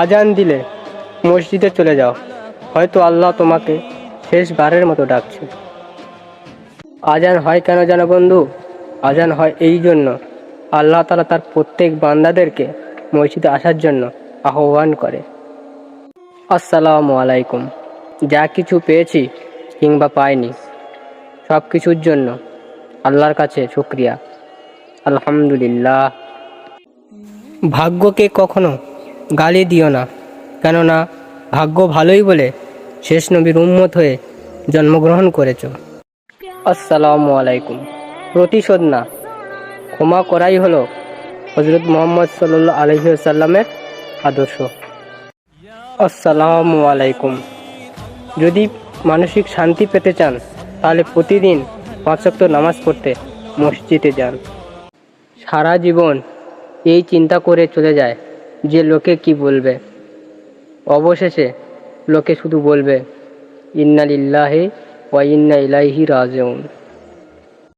আজান দিলে মসজিদে চলে যাও, হয়তো আল্লাহ তোমাকে শেষবারের মতো ডাকছে। আজান হয় কেন জানো বন্ধু? আজান হয় এই জন্য, আল্লাহ তাআলা তার প্রত্যেক বান্দাদেরকে মসজিদে আসার জন্য আহ্বান করে। আসসালামু আলাইকুম। যা কিছু পেয়েছি কিংবা পাইনি, সব কিছুর জন্য আল্লাহর কাছে শুকরিয়া, আলহামদুলিল্লাহ। ভাগ্যকে কখনো গালি দিও না, কেননা ভাগ্য ভালোই বলে শেষ নবীর উম্মত হয়ে জন্মগ্রহণ করেছ। আসসালামু আলাইকুম। প্রতিশোধ না, ক্ষমা করাই হলো হজরত মুহাম্মদ সাল্লাল্লাহু আলাইহি ওয়াসাল্লামের আদর্শ। আসসালামু আলাইকুম। যদি মানসিক শান্তি পেতে চান তাহলে প্রতিদিন 5 ওয়াক্ত নামাজ পড়তে মসজিদে যান। সারা জীবন এই চিন্তা করে চলে যায় যে লোকে কি বলবে, অবশেষে লোকে শুধু বলবে ইন্না লিল্লাহি ওয়া ইন্না ইলাইহি রাজিউন।